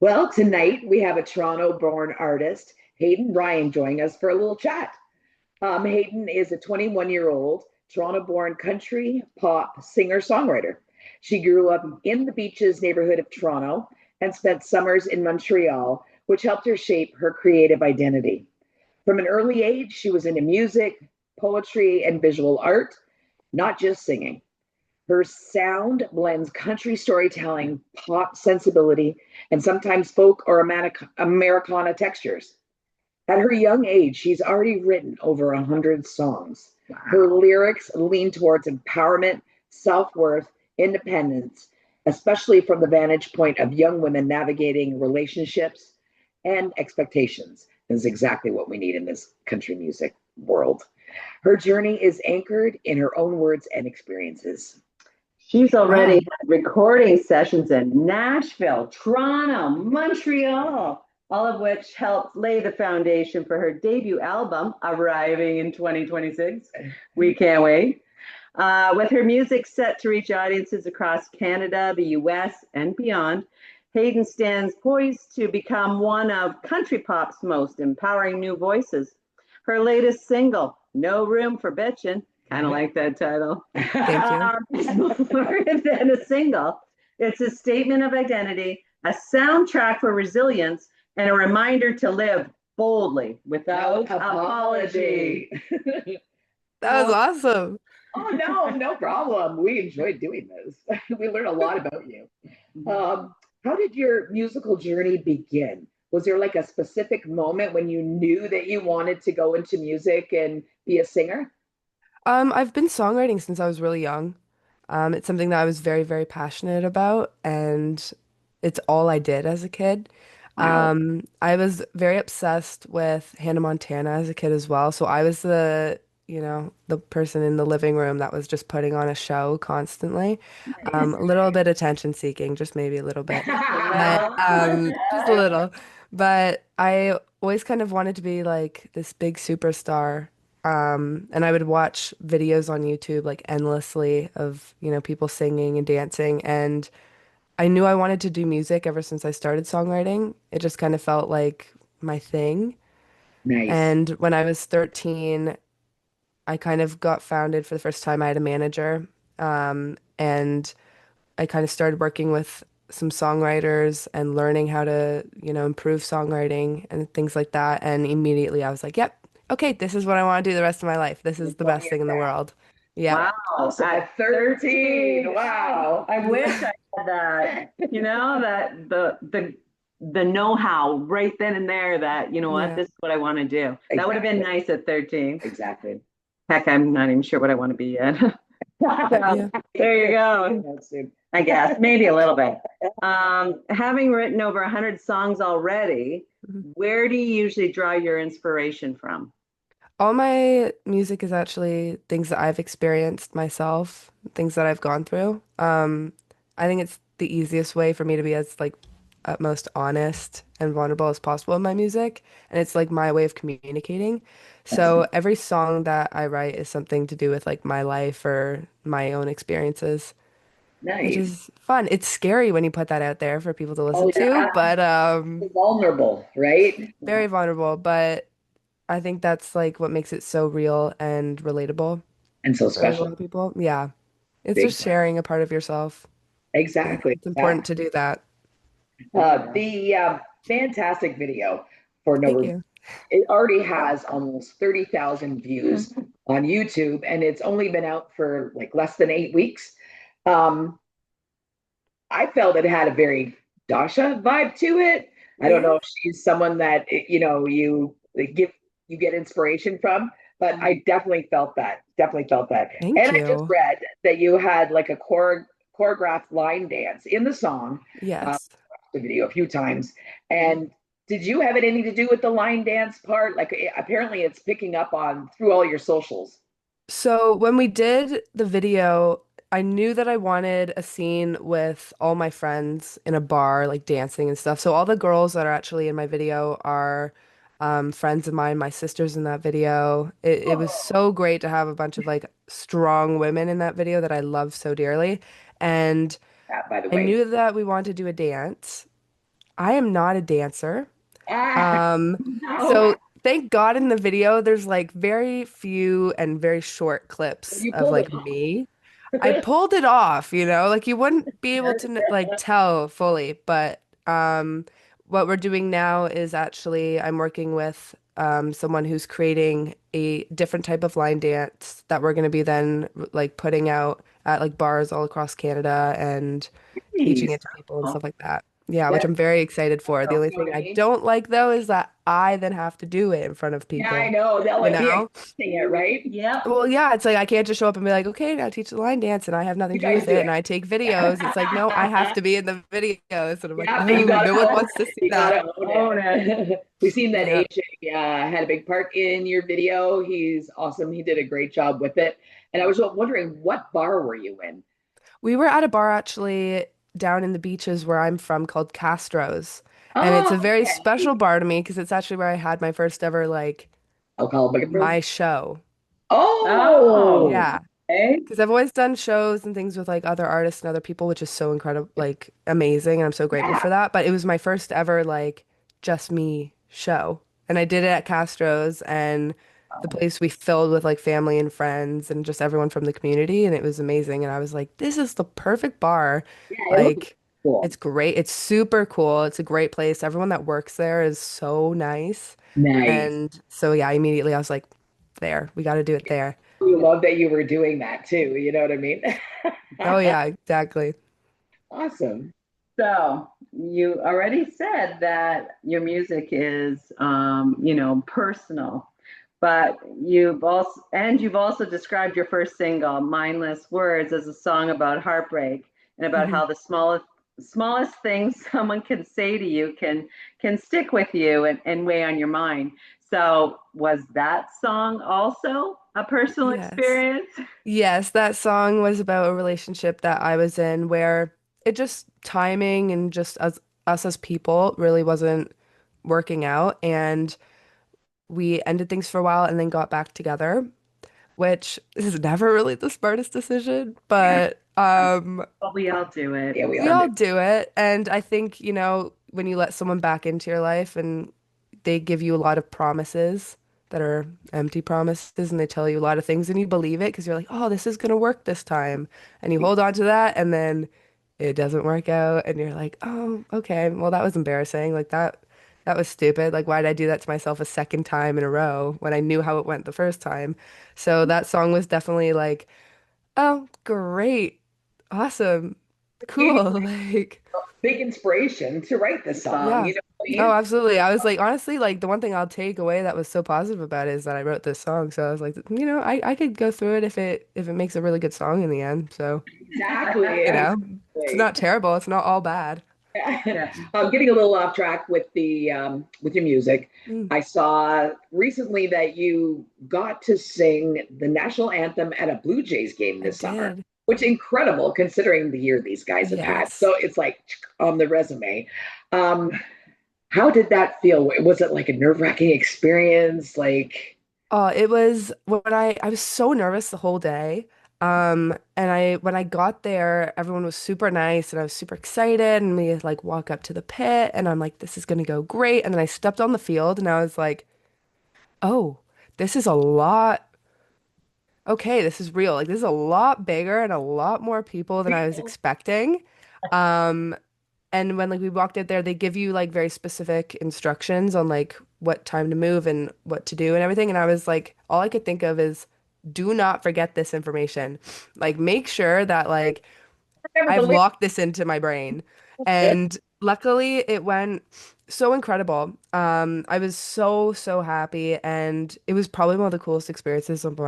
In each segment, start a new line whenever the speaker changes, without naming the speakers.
Well, tonight we have a Toronto born artist, Hayden Ryann, joining us for a little chat. Hayden is a 21-year-old Toronto born country pop singer songwriter. She grew up in the Beaches neighborhood of Toronto and spent summers in Montreal, which helped her shape her creative identity. From an early age, she was into music, poetry, and visual art, not just singing. Her sound blends country storytelling, pop sensibility, and sometimes folk or Americana textures. At her young age, she's already written over 100 songs. Wow. Her lyrics lean towards empowerment, self worth, independence, especially from the vantage point of young women navigating relationships and expectations. This is exactly what we need in this country music world. Her journey is anchored in her own words and experiences.
She's already
Wow.
had recording sessions in Nashville, Toronto, Montreal, all of which helped lay the foundation for her debut album arriving in 2026. We can't wait. With her music set to reach audiences across Canada, the US, and beyond, Hayden stands poised to become one of country pop's most empowering new voices. Her latest single, No Room for Bitchin', kind of like that title.
Thank you.
It's more than a single. It's a statement of identity, a soundtrack for resilience, and a reminder to live boldly without apology.
That was awesome.
Oh, no, no problem. We enjoyed doing this. We learned a lot about you. How did your musical journey begin? Was there like a specific moment when you knew that you wanted to go into music and be a singer?
I've been songwriting since I was really young. It's something that I was very, very passionate about, and it's all I did as a kid.
Wow.
I was very obsessed with Hannah Montana as a kid as well. So I was the person in the living room that was just putting on a show constantly.
Nice.
A little bit attention seeking, just maybe a little bit, but
Well,
just a little. But I always kind of wanted to be like this big superstar. And I would watch videos on YouTube like endlessly of, people singing and dancing. And I knew I wanted to do music ever since I started songwriting. It just kind of felt like my thing.
Nice.
And when I was 13, I kind of got founded for the first time. I had a manager. And I kind of started working with some songwriters and learning how to, improve songwriting and things like that. And immediately I was like, yep, okay, this is what I want to do the rest of my life. This is the best thing in the world. Yep.
wow.
Awesome.
At
At 13. Wow.
I wish I had that, that the know-how right then and there that, what,
Yeah.
this is what I want to do. That would have been
Exactly.
nice at 13.
Exactly.
Heck, I'm not even sure what I want to be yet.
Yeah.
There you go.
That's it.
I guess maybe a little bit. Having written over 100 songs already,
Mhm.
where do you usually draw your inspiration from?
All my music is actually things that I've experienced myself, things that I've gone through. I think it's the easiest way for me to be as like utmost honest and vulnerable as possible in my music, and it's like my way of communicating. So every song that I write is something to do with like my life or my own experiences, which
Nice.
is fun. It's scary when you put that out there for people to listen
Oh,
to,
yeah.
but
Vulnerable, right?
very vulnerable, but I think that's like what makes it so real and relatable
And so
for a
special.
lot of people. Yeah. It's
Big
just
time.
sharing a part of yourself. And I think
Exactly.
it's important
Exactly.
to do that.
The fantastic video for No
Thank
Room.
you.
It already has almost 30,000 views on YouTube, and it's only been out for like less than 8 weeks. Um, I felt it had a very Dasha vibe to it. I don't
Yeah.
know if she's someone that you get inspiration from, but I definitely felt that. Definitely felt that.
Thank
And I just
you.
read that you had like a choreographed line dance in the song,
Yes.
the video a few times. And did you have anything to do with the line dance part? Like apparently it's picking up on through all your socials.
So when we did the video, I knew that I wanted a scene with all my friends in a bar, like dancing and stuff. So all the girls that are actually in my video are friends of mine, my sister's in that video. It was
Oh,
so great to have a bunch of like strong women in that video that I love so dearly. And
that by the
I
way.
knew that we wanted to do a dance. I am not a dancer.
Ah,
Um,
no.
so thank God in the video, there's like very few and very short clips
You
of
pulled it
like
off.
me. I pulled it off, like you wouldn't be able to like tell fully, but what we're doing now is actually I'm working with someone who's creating a different type of line dance that we're going to be then like putting out at like bars all across Canada and teaching
Nice.
it to people and
Oh,
stuff like that. Yeah, which
That's
I'm very excited for. The
so
only thing I
funny.
don't like though is that I then have to do it in front of
Yeah, I
people,
know. They'll
you
like be
know?
expecting it, right?
yep.
Well, yeah, it's like I can't just show up and be like, okay, now teach the line dance, and I have nothing
You
to do
guys
with
do
it,
it.
and I take videos. It's like, no, I have to be in the videos, and I'm like,
Yeah, you
no,
gotta
no one
own
wants to
it.
see
You
that.
gotta own
Own it.
it. We've seen that
Yeah,
AJ had a big part in your video. He's awesome. He did a great job with it. And I was wondering, what bar were you in?
we were at a bar actually down in the beaches where I'm from called Castro's, and it's
Oh,
a very
okay.
special bar to me because it's actually where I had my first ever like
Alcohol
my
Big
show.
Oh,
Oh,
Yeah.
okay.
Because I've always done shows and things with like other artists and other people, which is so incredible, like amazing. And I'm so grateful
yeah.
for that. But it was my first ever like just me show. And I did it at Castro's and the place we filled with like family and friends and just everyone from the community. And it was amazing. And I was like, this is the perfect bar.
Yeah, it looks
Like,
cool.
it's great. It's super cool. It's a great place. Everyone that works there is so nice.
Nice.
And so, yeah, immediately I was like, there, we got to do it there.
You love that you were doing that too. You know what I mean?
Oh, yeah, exactly.
Awesome.
So you already said that your music is, personal, but you've also described your first single, "Mindless Words," as a song about heartbreak and about
Mhm.
how the smallest things someone can say to you can stick with you and weigh on your mind. So was that song also a personal
Yes.
experience?
Yes, that song was about a relationship that I was in where it just timing and just as us as people really wasn't working out and we ended things for a while and then got back together, which is never really the smartest decision, but
But we all do it.
Yeah, we
we
all do.
all do it. And I think, when you let someone back into your life and they give you a lot of promises that are empty promises and they tell you a lot of things and you believe it because you're like, oh, this is going to work this time. And you hold on to that and then it doesn't work out and you're like, oh, okay, well, that was embarrassing. Like that was stupid. Like, why did I do that to myself a second time in a row when I knew how it went the first time? So that song was definitely like, oh, great. Awesome.
Gave you
Cool. Like,
big inspiration to write this song.
yeah.
You know what I
Oh,
mean?
absolutely. I was like, honestly, like the one thing I'll take away that was so positive about it is that I wrote this song. So I was like, I could go through it if it makes a really good song in the end. So,
Exactly.
you know, it's
Exactly.
not terrible. It's not all bad.
Yeah.
I'm getting a little off track with your music.
Mm,
I saw recently that you got to sing the national anthem at a Blue Jays game
I
this summer,
did.
which is incredible considering the year these guys have had.
Yes.
So it's like on the resume. Um, how did that feel? Was it like a nerve-wracking experience? Like,
Oh, it was when I was so nervous the whole day. And when I got there, everyone was super nice and I was super excited and we like walk up to the pit and I'm like, this is gonna go great. And then I stepped on the field and I was like, oh, this is a lot. Okay, this is real. Like this is a lot bigger and a lot more people than I was expecting. Um, and when like we walked out there, they give you like very specific instructions on like what time to move and what to do and everything. And I was like, all I could think of is do not forget this information. Like make sure that like
I never
I've
believed
locked this into my brain.
it.
And luckily it went so incredible. I was so, so happy and it was probably one of the coolest experiences of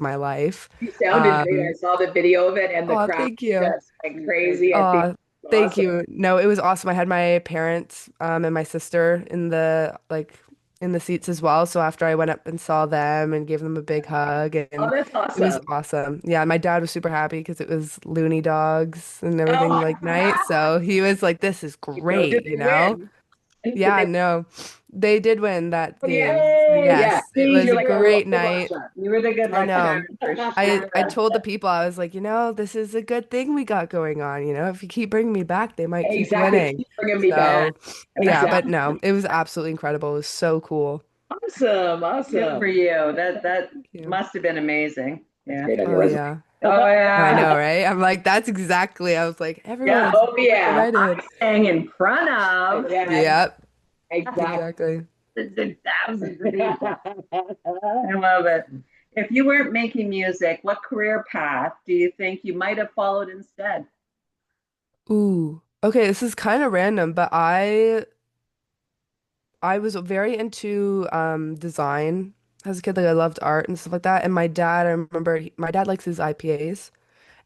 my life.
You sounded great. I
Um,
saw the video of it, and the
oh,
crowd
thank you.
just went crazy. I think
Oh,
it's
thank
awesome.
you. No, it was awesome. I had my parents and my sister in the seats as well. So after I went up and saw them and gave them a big hug
Oh,
and
that's
it was
awesome.
awesome. Yeah, my dad was super happy because it was Looney Dogs and everything
Oh,
like night. So he was like, this is
did
great,
they win? Did
Yeah,
they?
no. They did win that
Oh,
game.
yay!
Yeah,
Yes, it
see,
was
you're
a
like
great
good luck
night.
charm. You were the good
I
luck charm
know.
for
I
sure.
told the people, I was like, this is a good thing we got going on. If you keep bringing me back, they might keep
Exactly.
winning.
Keep bringing me
Yeah,
back.
So, yeah, but
Exactly.
no, it was absolutely incredible. It was so cool.
Awesome.
good for
Awesome.
you. That
Thank you.
must have been amazing.
That's
Yeah.
great on your
Oh
resume.
yeah.
Oh
I
yeah.
know, right? I'm like, that's exactly. I was like, everyone,
Yeah.
it's
Oh,
put it
yeah.
right
I
in.
sang in front of
Yeah.
Yep,
Exactly.
exactly.
thousands and thousands of people. I love it. If you weren't making music, what career path do you think you might have followed instead?
Ooh. Okay, this is kind of random, but I was very into design as a kid. Like I loved art and stuff like that. And my dad, I remember my dad likes his IPAs,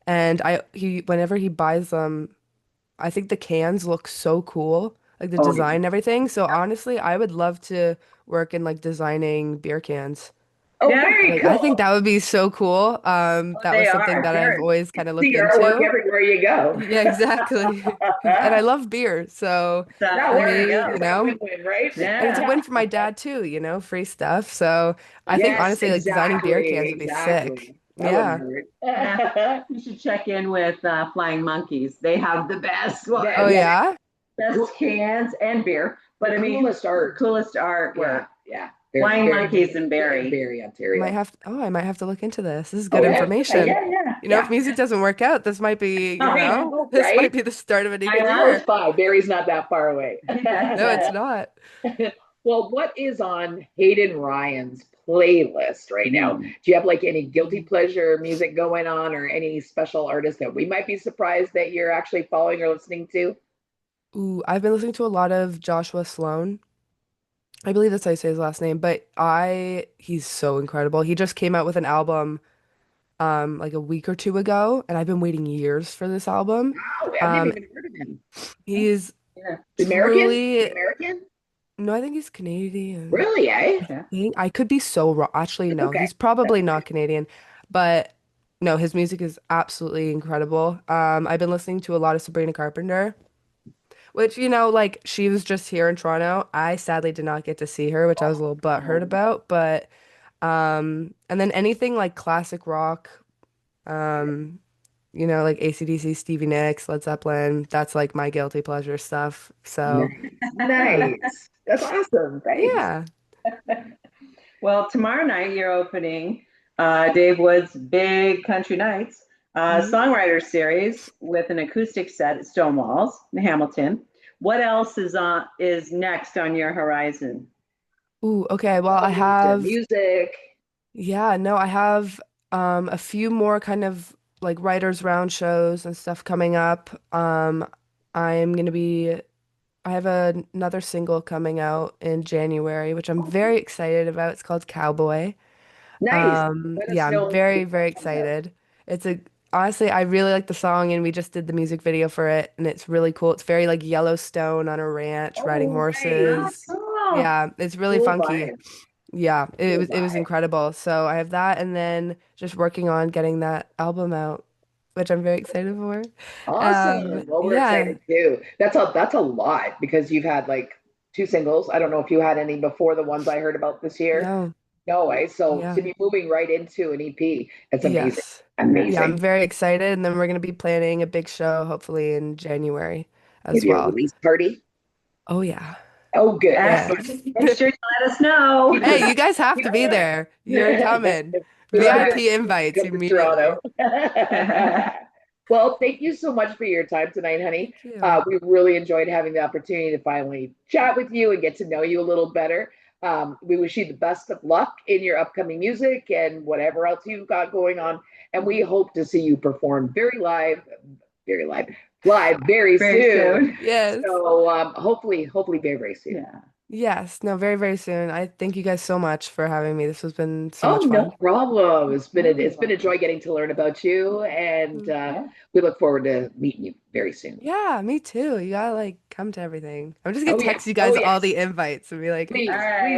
and I he whenever he buys them, I think the cans look so cool, like the
Oh, yeah.
design and everything. So honestly, I would love to work in like designing beer cans.
Oh,
Yeah.
very
Like I think
cool.
that would be so cool.
Oh,
That
they
was something
are.
that I've
They're
always
You
kind of
see
looked
your artwork
into.
everywhere you go.
Yeah, exactly. And I love beer, so
That
for
there you
works.
me,
go.
It's like a win-win, right?
and it's a
Yeah.
win for my dad too, free stuff. So I think
Yes,
honestly, like designing beer
exactly.
cans would be sick.
Exactly. That wouldn't
Yeah.
Yeah.
hurt.
You should check in with Flying Monkeys. They have the best
Oh
ones,
Yeah,
yeah.
cool,
best cans and beer.
the
But I mean,
coolest art.
coolest
Yeah,
artwork.
yeah.
Flying
Very,
Monkeys and
in
Barry.
Barrie, Ontario.
I might have to look into this. This is good
Oh yeah,
information.
Yeah, yeah,
If
yeah.
music doesn't work out, this might be,
I know,
this
right?
might be the start of a new
I
Close
career.
know.
by. Barrie's not that far away.
No, it's not.
Well, what is on Hayden Ryan's playlist right now?
Hmm.
Do you have like any guilty
Mm.
pleasure music going on or any special artists that we might be surprised that you're actually following or listening to?
Ooh, I've been listening to a lot of Joshua Sloan. I believe that's how you say his last name, but he's so incredible. He just came out with an album like a week or two ago, and I've been waiting years for this album.
Wow, I've never
Um
even heard of him.
he's
Yeah.
American?
truly
American?
no, I think he's Canadian.
Really, eh?
Yeah.
I could be so wrong. Actually,
That's
no,
okay.
he's
That's
probably
okay.
not Canadian, but no, his music is absolutely incredible. I've been listening to a lot of Sabrina Carpenter, which, like she was just here in Toronto. I sadly did not get to see her, which I was a little butthurt
Oh,
about, but and then anything like classic rock, um, like AC/DC, Stevie Nicks, Led Zeppelin, that's like my guilty pleasure stuff. So,
Nice. Nice. That's awesome. Thanks.
yeah.
well, tomorrow night you're opening Dave Wood's Big Country Nights
Mhm.
songwriter series with an acoustic set at Stonewalls in Hamilton. What else is next on your horizon?
Ooh, okay. Well, I
Albums or
have
music.
Yeah, no, I have a few more kind of like writers round shows and stuff coming up. I'm gonna be I have another single coming out in January, which I'm very excited about. It's called Cowboy.
Nice. Let
Yeah,
us
I'm
know
very,
when that
very
comes out.
excited. It's a Honestly, I really like the song and we just did the music video for it and it's really cool. It's very like Yellowstone on a ranch riding
Oh,
Oh,
horses.
nice.
cool.
Yeah, it's really
Cool
funky.
vibe.
Yeah, it
Cool
was
vibe.
incredible. So I have that and then just working on getting that album out, which I'm very excited for.
Awesome. Well, we're
Yeah,
excited too. That's a lot because you've had like two singles. I don't know if you had any before the ones I heard about this year.
no,
No way. So
yeah.
to be moving right into an EP, it's amazing.
Yes. Yeah, I'm
Amazing.
very excited and then we're gonna be planning a big show hopefully in January as
Maybe a
well.
release party.
Oh yeah.
Oh, good.
Excellent.
Yes.
Make sure you let us know.
Keep
Hey,
us,
you guys have
keep
to be there. You're coming.
we love a good
VIP
excuse to
invites
come to Toronto.
immediately.
Well, thank you so much for your time tonight, honey.
Thank you.
We really enjoyed having the opportunity to finally chat with you and get to know you a little better. We wish you the best of luck in your upcoming music and whatever else you've got going on. And we hope to see you perform very live very
Very
soon.
soon.
Yes.
So hopefully very, very soon.
Yeah.
Yes. No, very, very soon. I thank you guys so much for having me. This has been so
Oh,
much
no
fun.
problem. It's been a
Oh,
joy getting to learn about you, and
yeah.
we look forward to meeting you very soon.
Yeah, me too. You gotta like come to everything. I'm just gonna
Oh yeah.
text you
Oh
guys all
yes.
the invites and be like,
All
Please,
right.
please